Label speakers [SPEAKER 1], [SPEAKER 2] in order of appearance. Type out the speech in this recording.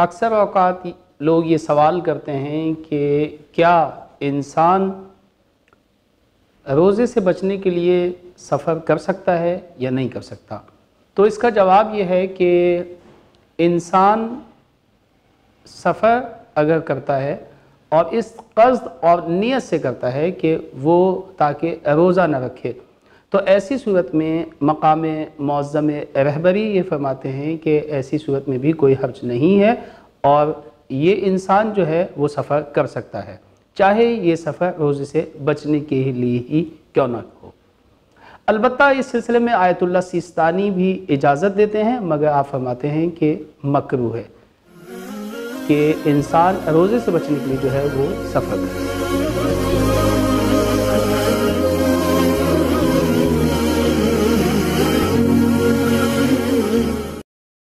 [SPEAKER 1] اکثر اوقات لوگ یہ سوال کرتے ہیں کہ کیا انسان روزے سے بچنے کے لیے سفر کر سکتا ہے یا نہیں کر سکتا؟ تو اس کا جواب یہ ہے کہ انسان سفر اگر کرتا ہے اور اس قصد اور نیت سے کرتا ہے کہ وہ تاکہ روزہ نہ رکھے، تو ایسی صورت میں مقام معظم رہبری یہ فرماتے ہیں کہ ایسی صورت میں بھی کوئی حرج نہیں ہے اور یہ انسان جو ہے وہ سفر کر سکتا ہے، چاہے یہ سفر روزے سے بچنے کے لیے ہی کیوں نہ ہو۔ البتہ اس سلسلے میں آیت اللہ سیستانی بھی اجازت دیتے ہیں، مگر آپ فرماتے ہیں کہ مکروہ ہے کہ انسان روزے سے بچنے کے لیے جو ہے وہ سفر کرے۔